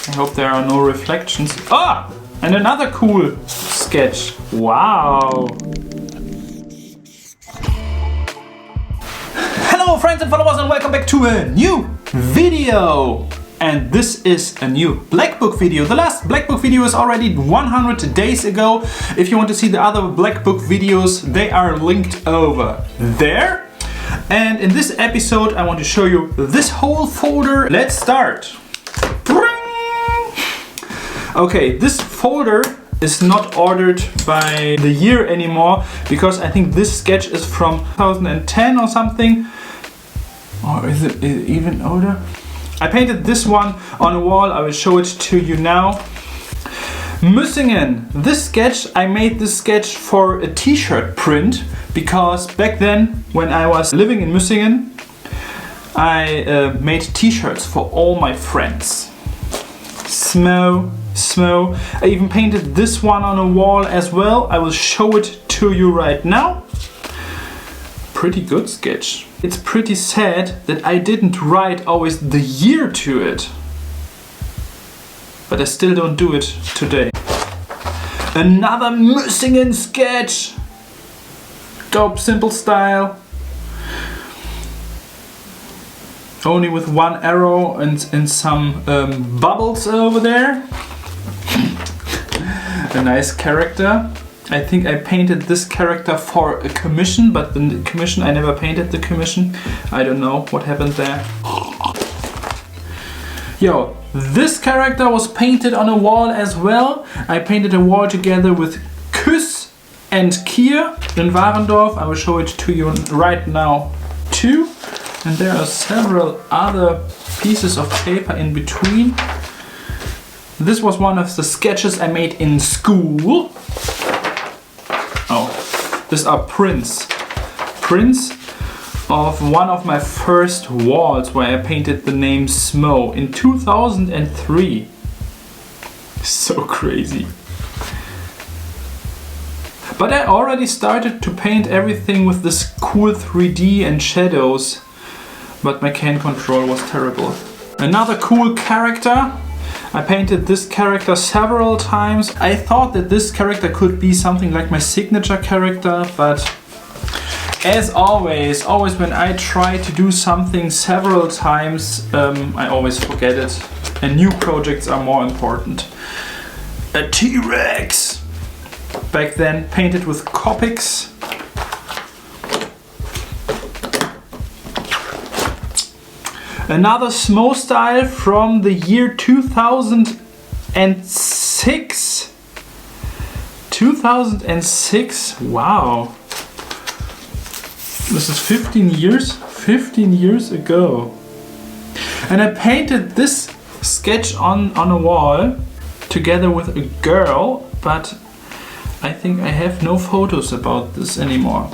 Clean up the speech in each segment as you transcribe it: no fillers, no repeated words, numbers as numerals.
I hope there are no reflections. Ah! And another cool sketch. Wow! Hello friends and followers and welcome back to a new video! And this is a new Black Book video. The last Black Book video is already 100 days ago. If you want to see the other Black Book videos, they are linked over there. And in this episode I want to show you this whole folder. Let's start! Okay, this folder is not ordered by the year anymore because I think this sketch is from 2010 or something. Or is it even older? I painted this one on a wall. I will show it to you now. Müssingen. This sketch, I made this sketch for a t-shirt print because back then when I was living in Müssingen, I made t-shirts for all my friends. Smoe. I even painted this one on a wall as well. I will show it to you right now. Pretty good sketch. It's pretty sad that I didn't write always the year to it. But I still don't do it today. Another Müssingen sketch. Dope, simple style. Only with one arrow and some bubbles over there. A nice character. I think I painted this character for a commission, but the commission, I never painted the commission. I don't know what happened there. Yo, this character was painted on a wall as well. I painted a wall together with Küss and Kier in Warendorf. I will show it to you right now too. And there are several other pieces of paper in between. This was one of the sketches I made in school. Oh, these are prints. Prints of one of my first walls where I painted the name Smoe in 2003. So crazy. But I already started to paint everything with this cool 3D and shadows. But my can control was terrible. Another cool character. I painted this character several times. I thought that this character could be something like my signature character, but as always when I try to do something several times, I always forget it. And new projects are more important. A T-Rex! Back then painted with Copics. Another Smoe style from the year 2006. 2006, wow. This is 15 years ago. And I painted this sketch on a wall together with a girl, but I think I have no photos about this anymore.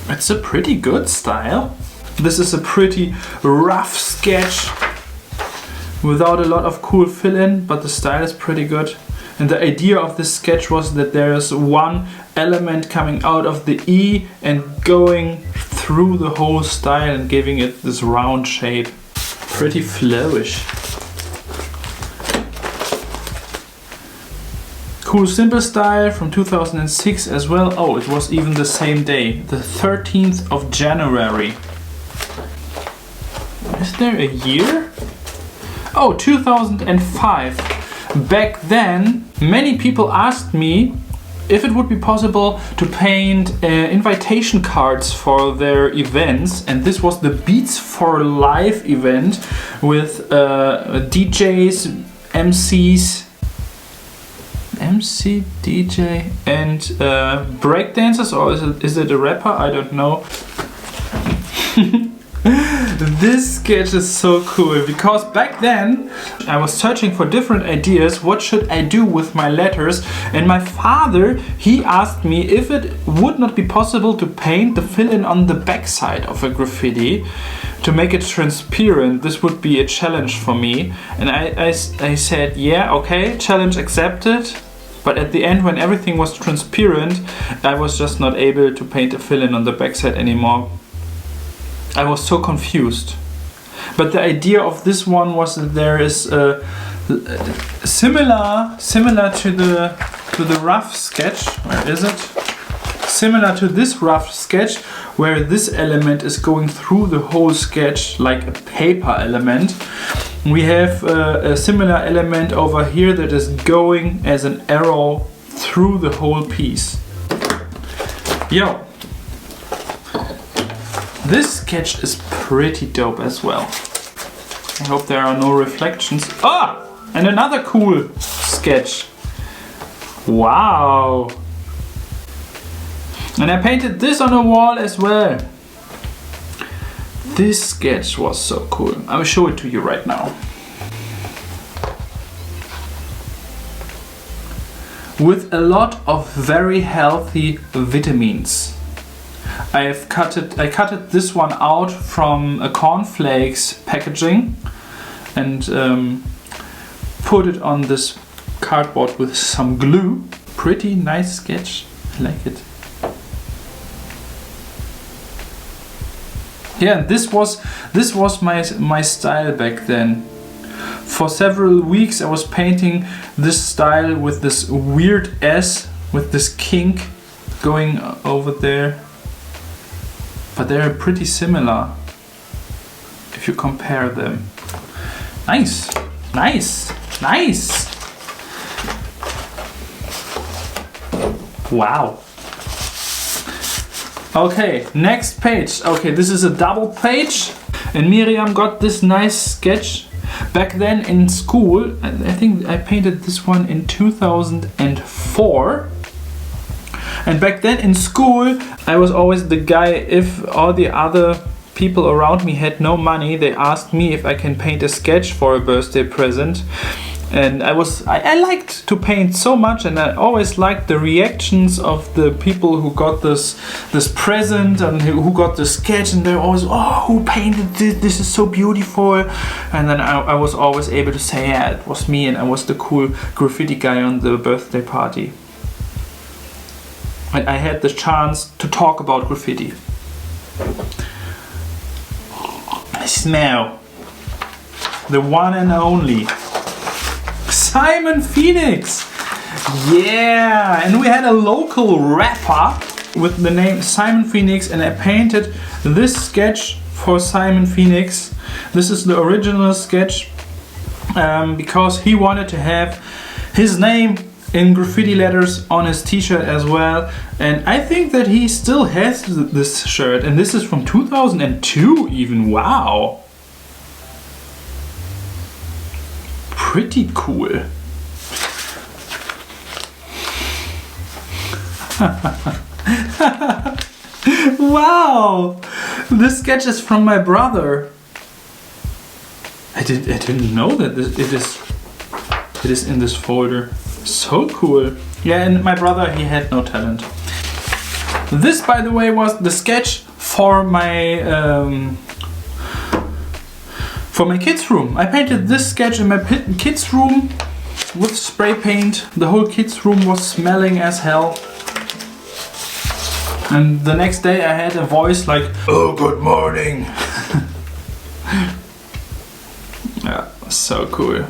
It's a pretty good style. This is a pretty rough sketch without a lot of cool fill-in, but the style is pretty good. And the idea of this sketch was that there is one element coming out of the E and going through the whole style and giving it this round shape. Pretty flowish. Cool simple style from 2006 as well. Oh, it was even the same day, the 13th of January. Is there a year? Oh, 2005. Back then, many people asked me if it would be possible to paint invitation cards for their events, and this was the Beats for Live event with DJs, MCs, MC, DJ and breakdancers, or is it a rapper? I don't know. This sketch is so cool because back then I was searching for different ideas. What should I do with my letters? And my father, he asked me if it would not be possible to paint the fill-in on the backside of a graffiti to make it transparent. This would be a challenge for me. And I said, yeah, okay, challenge accepted. But at the end, when everything was transparent, I was just not able to paint a fill-in on the backside anymore. I was so confused. But the idea of this one was that there is similar to the rough sketch. Where is it? Similar to this rough sketch, where this element is going through the whole sketch like a paper element. We have a similar element over here that is going as an arrow through the whole piece. Yo, this sketch is pretty dope as well. I hope there are no reflections. Ah! And another cool sketch. Wow! And I painted this on a wall as well. This sketch was so cool. I will show it to you right now. With a lot of very healthy vitamins. I cutted this one out from a cornflakes packaging and put it on this cardboard with some glue. Pretty nice sketch. I like it. Yeah, this was my style back then. For several weeks I was painting this style with this weird S, with this kink going over there. But they're pretty similar if you compare them. Nice, nice, nice. Wow. Okay, next page. Okay, this is a double page. And Miriam got this nice sketch back then in school. I think I painted this one in 2004. And back then in school, I was always the guy, if all the other people around me had no money, they asked me if I can paint a sketch for a birthday present. And I liked to paint so much, and I always liked the reactions of the people who got this present and who got the sketch, and they're always, oh, who painted this? This is so beautiful. And then I was always able to say, yeah, it was me, and I was the cool graffiti guy on the birthday party. And I had the chance to talk about graffiti. Smoe, the one and only Simon Phoenix. Yeah, and we had a local rapper with the name Simon Phoenix, and I painted this sketch for Simon Phoenix. This is the original sketch because he wanted to have his name in graffiti letters on his t-shirt as well, and I think that he still has this shirt, and this is from 2002 even. Wow, pretty cool. Wow, this sketch is from my brother. I didn't know that it is in this folder. So cool. Yeah, and my brother, he had no talent. This, by the way, was the sketch for my kids' room. I painted this sketch in my kids' room with spray paint. The whole kids' room was smelling as hell. And the next day I had a voice like, oh, good morning. Yeah, so cool.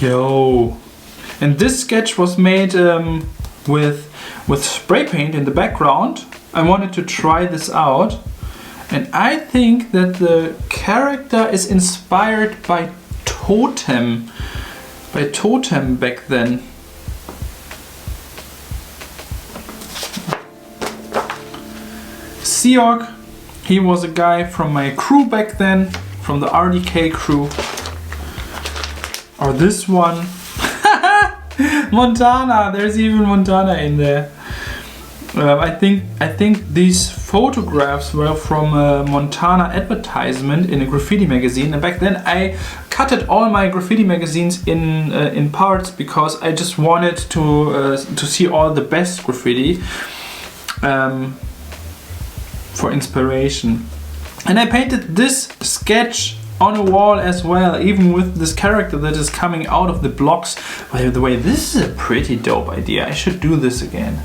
Yo, and this sketch was made with spray paint in the background. I wanted to try this out, and I think that the character is inspired by Totem back then. Seog, he was a guy from my crew back then, from the RDK crew. Or this one. Montana, there's even Montana in there. I think these photographs were from a Montana advertisement in a graffiti magazine. And back then I cutted all my graffiti magazines in parts because I just wanted to see all the best graffiti for inspiration. And I painted this sketch on a wall as well, even with this character that is coming out of the blocks. By the way, this is a pretty dope idea. I should do this again.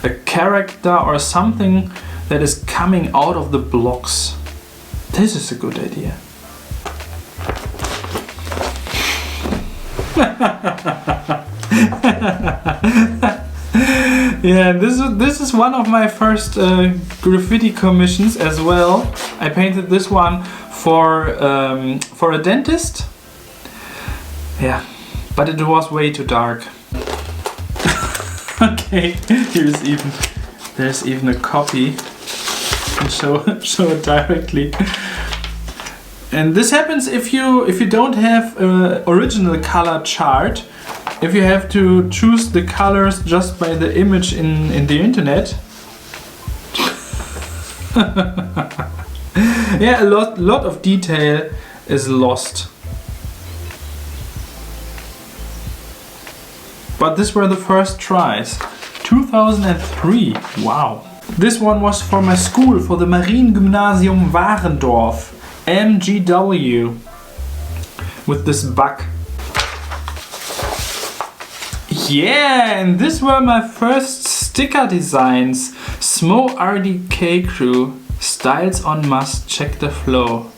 A character or something that is coming out of the blocks. This is a good idea. Yeah, this is one of my first graffiti commissions as well. I painted this one for a dentist. Yeah, but it was way too dark. Okay, there's even a copy. And show it directly. And this happens if you don't have an original color chart. If you have to choose the colors just by the image in the internet. Yeah, a lot of detail is lost. But these were the first tries. 2003, wow. This one was for my school, for the Mariengymnasium Warendorf, MGW, with this bug. Yeah, and these were my first sticker designs. Smoe RDK crew, styles on must, check the flow.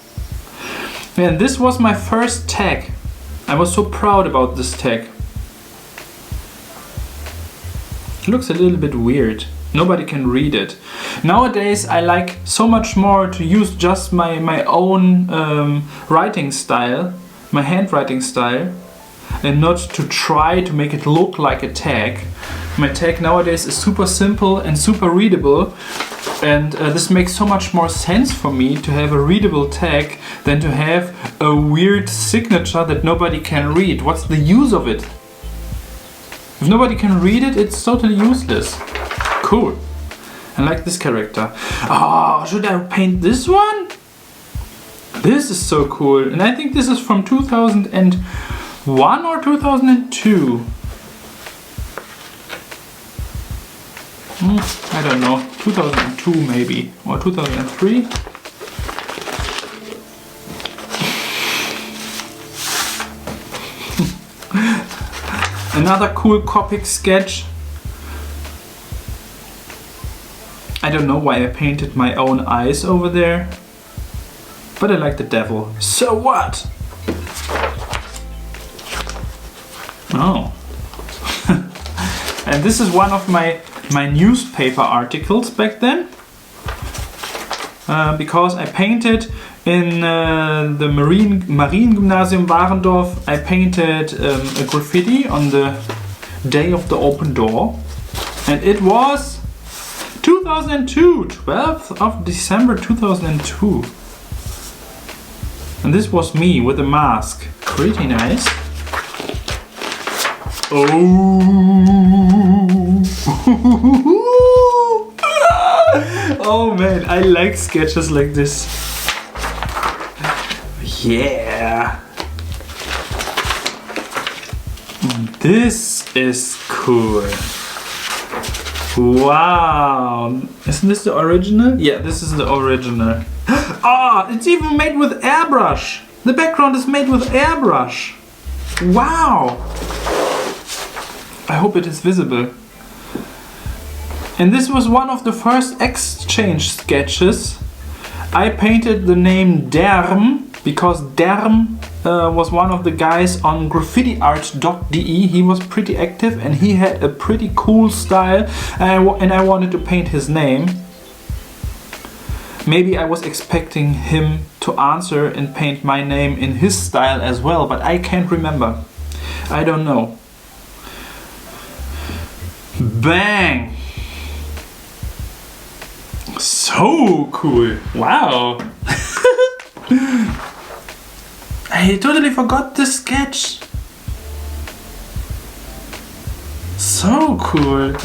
And this was my first tag. I was so proud about this tag. It looks a little bit weird. Nobody can read it. Nowadays I like so much more to use just my own writing style, my handwriting style, and not to try to make it look like a tag. My tag nowadays is super simple and super readable, and this makes so much more sense for me to have a readable tag than to have a weird signature that nobody can read. What's the use of it? If nobody can read it, it's totally useless. Cool. I like this character. Oh, should I paint this one? This is so cool. And I think this is from 2001 or 2002. I don't know. 2002 maybe. Or 2003. Another cool Copic sketch. I don't know why I painted my own eyes over there, but I like the devil. So what? Oh. And this is one of my newspaper articles back then, because I painted in the Mariengymnasium Warendorf. I painted a graffiti on the day of the open door, and it was 2002, 12th of December 2002. And this was me with a mask. Pretty nice. Oh! Oh man, I like sketches like this. Yeah! This is cool. Wow! Isn't this the original? Yeah, this is the original. Ah, it's even made with airbrush. The background is made with airbrush. Wow! I hope it is visible. And this was one of the first exchange sketches. I painted the name Derm because Derm was one of the guys on graffitiart.de. He was pretty active and he had a pretty cool style, and I wanted to paint his name. Maybe I was expecting him to answer and paint my name in his style as well, but I can't remember. I don't know. Bang! So cool! Wow! I totally forgot the sketch. So cool.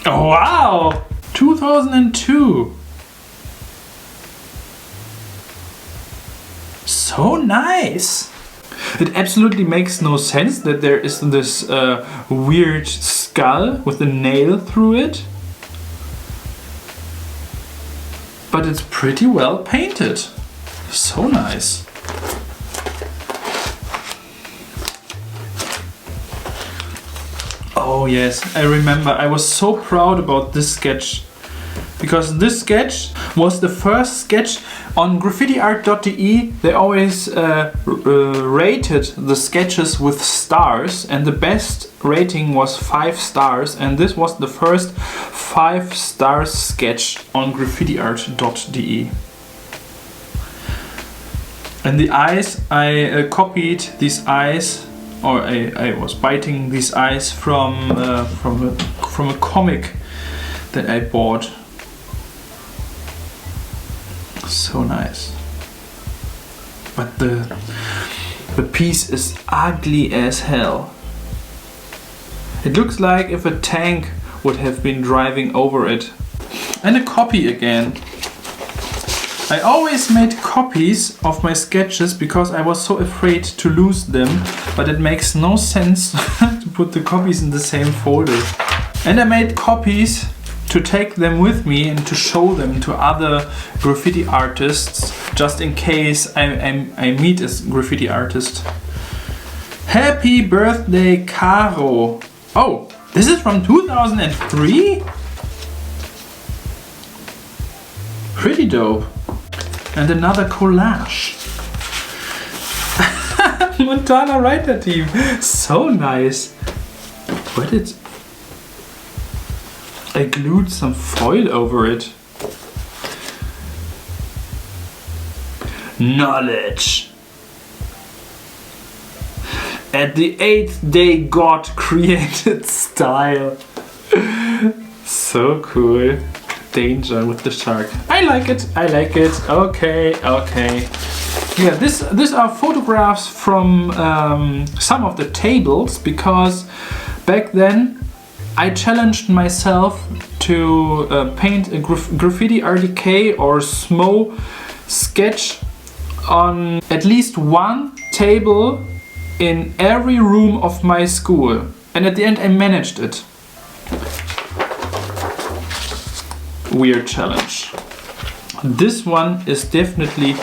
Oh, wow! 2002. So nice. It absolutely makes no sense that there is this weird skull with a nail through it. but it's pretty well painted. So nice. Oh yes, I remember. I was so proud about this sketch. Because this sketch was the first sketch on graffitiart.de. They always rated the sketches with stars, and the best rating was 5 stars, and this was the first 5-star sketch on graffitiart.de. And the eyes, I copied these eyes, or I was biting these eyes from a comic that I bought. So nice. But the piece is ugly as hell. It looks like if a tank would have been driving over it. And a copy again. I always made copies of my sketches because I was so afraid to lose them, but it makes no sense to put the copies in the same folder. And I made copies to take them with me and to show them to other graffiti artists, just in case I meet a graffiti artist. Happy birthday, Caro! Oh, this is from 2003? Pretty dope. And another collage. Montana Writer Team. So nice. What did... I glued some foil over it. Knowledge. At the 8th day God created style. So cool. Danger with the shark. I like it. I like it. Okay, okay. Yeah, these are photographs from some of the tables, because back then I challenged myself to paint a graffiti RDK or Smoe sketch on at least one table in every room of my school. And at the end I managed it. Weird challenge. This one is definitely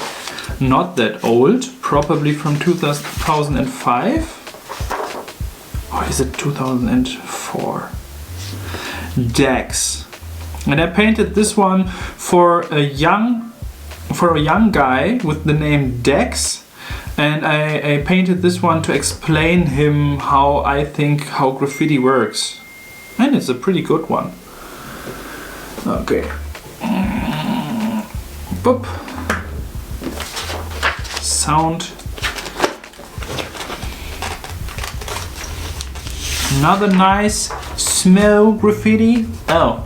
not that old, probably from 2005. Or is it 2004? Dex. And I painted this one for a young guy with the name Dex, and I painted this one to explain him how graffiti works. And it's a pretty good one. Okay. Boop. Sound. Another nice Smoe graffiti. Oh.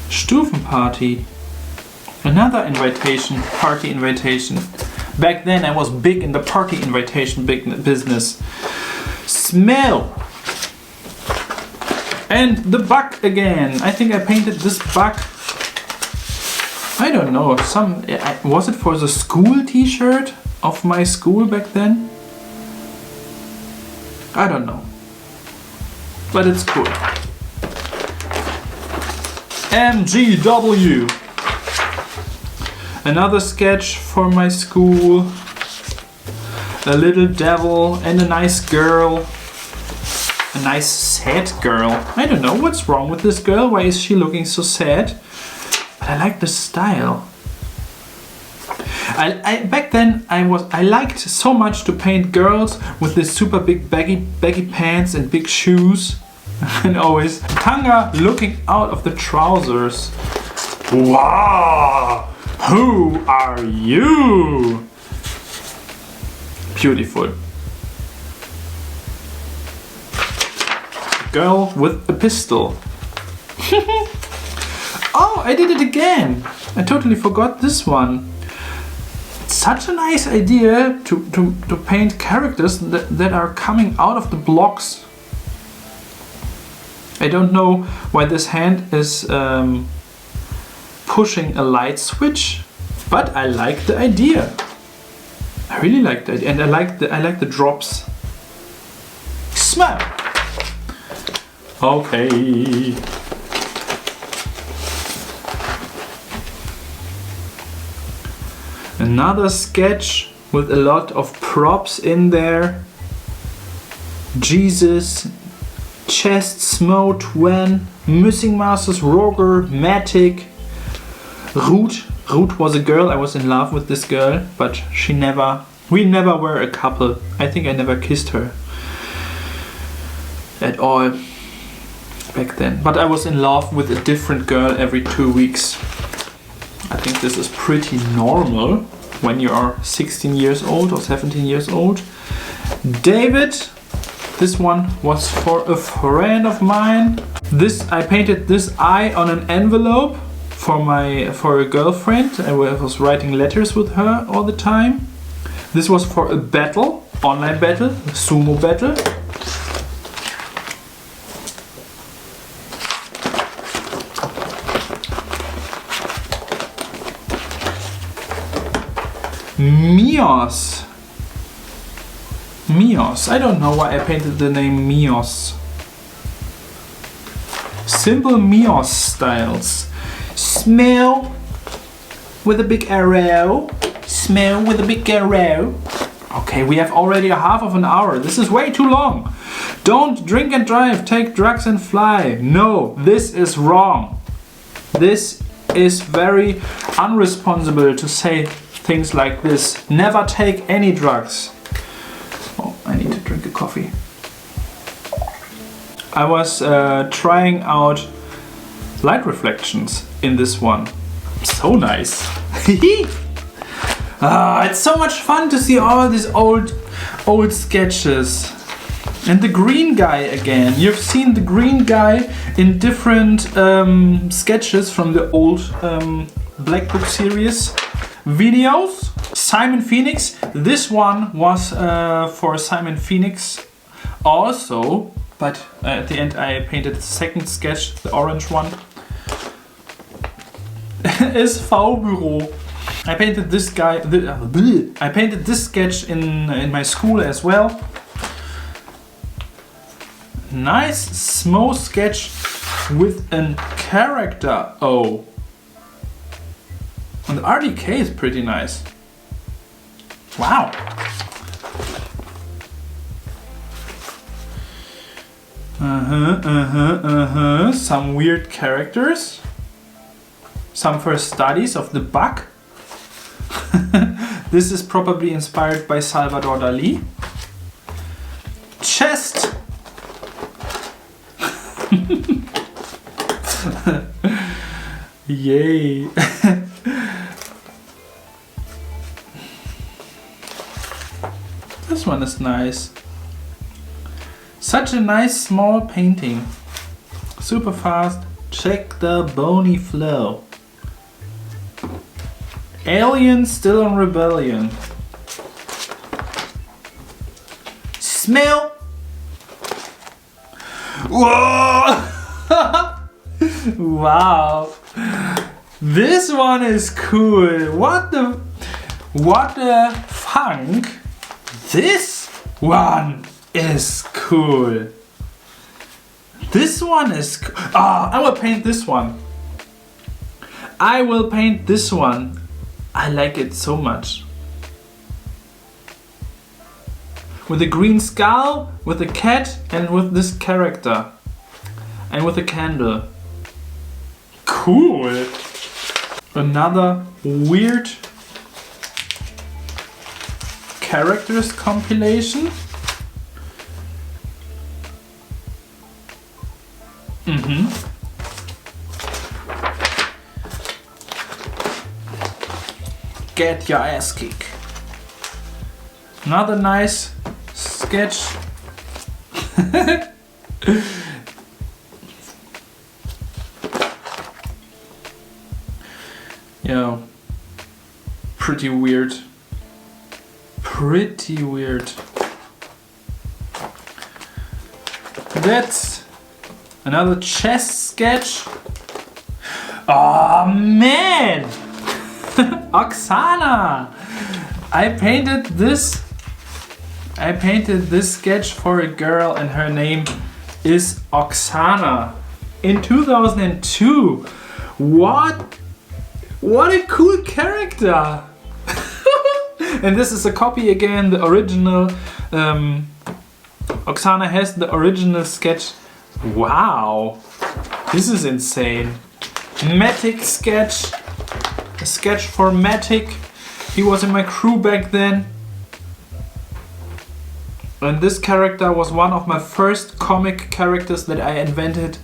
Stufenparty. Another invitation, party invitation. Back then I was big in the party invitation business. Smoe. And the bug again. I think I painted this bug. I don't know. Was it for the school t-shirt of my school back then? I don't know. But it's cool. MGW. Another sketch for my school. A little devil and a nice girl. A nice sad girl. I don't know what's wrong with this girl. Why is she looking so sad? But I like the style. Back then I liked so much to paint girls with this super big baggy pants and big shoes. And always tanga looking out of the trousers. Wow! Who are you? Beautiful. Girl with a pistol. Oh, I did it again. I totally forgot this one. It's such a nice idea to paint characters that are coming out of the blocks. I don't know why this hand is pushing a light switch, but I like the idea. I really like the idea, and I like the drops. Smoe. Okay. Another sketch with a lot of props in there. Jesus, Chest, Smoe, Twen, Missing Masters, Roger, Matic, Ruth. Ruth was a girl. I was in love with this girl, but we never were a couple. I think I never kissed her at all back then. But I was in love with a different girl every 2 weeks. I think this is pretty normal when you are 16 years old or 17 years old. David, this one was for a friend of mine. I painted this eye on an envelope for a girlfriend. I was writing letters with her all the time. This was for a battle, online battle, a sumo battle. Mios. I don't know why I painted the name Mios. Simple Mios styles. Smoe with a big arrow. Smoe with a big arrow. Okay, we have already a half of an hour. This is way too long. Don't drink and drive, take drugs and fly. No, this is wrong. This is very unresponsible to say things like this. Never take any drugs. Oh, I need to drink a coffee. I was trying out light reflections in this one. So nice. It's so much fun to see all these old sketches. And the green guy again. You've seen the green guy in different sketches from the old Black Book series videos. Simon Phoenix. This one was for Simon Phoenix also, but at the end I painted the second sketch, the orange one. Is Farbruary. I painted this guy. I painted this sketch in my school as well. Nice Smoe sketch with a character. Oh. And the RDK is pretty nice. Wow. Some weird characters. Some first studies of the bug. This is probably inspired by Salvador Dali. Chest. Yay. This one is nice. Such a nice small painting. Super fast. Check the bony flow. Alien still on rebellion. Smell. Whoa! Wow. This one is cool. What the funk? This one is cool. This one is I will paint this one. I will paint this one. I like it so much. With a green skull, with a cat, and with this character. And with a candle. Cool! Another weird characters compilation. Get your ass kick. Another nice sketch. Yeah, pretty weird. Pretty weird. That's another chest sketch. Oh man! Oksana! I painted this sketch for a girl and her name is Oksana in 2002. What a cool character! And this is a copy again, the original. Oksana has the original sketch. Wow, this is insane. Matic sketch, a sketch for Matic. He was in my crew back then. And this character was one of my first comic characters that I invented.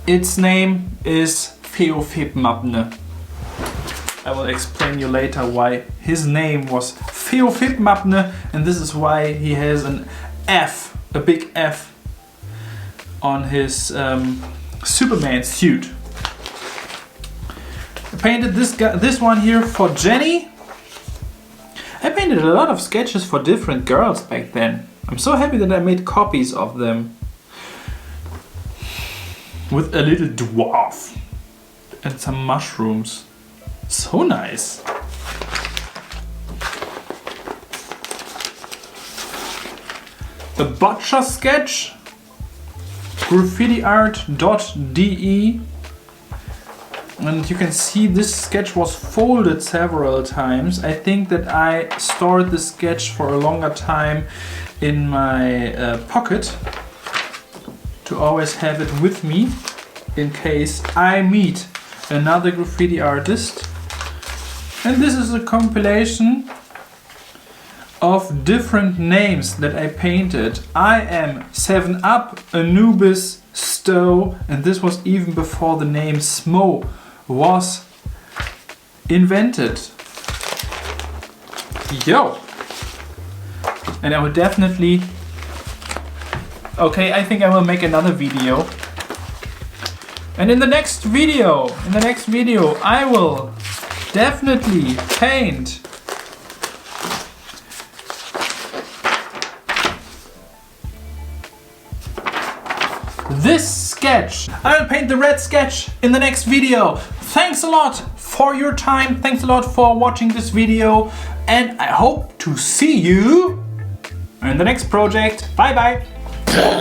Its name is Feofibmapne. I will explain you later why his name was Feofibmapne, and this is why he has an F, a big F on his Superman suit. I painted this one here for Jenny. I painted a lot of sketches for different girls back then. I'm so happy that I made copies of them. With a little dwarf and some mushrooms. So nice. A butcher sketch. graffitiart.de. And you can see this sketch was folded several times. I think that I stored this sketch for a longer time in my pocket to always have it with me in case I meet another graffiti artist. And this is a compilation of different names that I painted. I am 7up, Anubis, Stowe, and this was even before the name Smoe was invented. Yo! And I will definitely... Okay, I think I will make another video. And in the next video, I will definitely paint this sketch. I will paint the red sketch in the next video. Thanks a lot for your time. Thanks a lot for watching this video. And I hope to see you in the next project. Bye bye.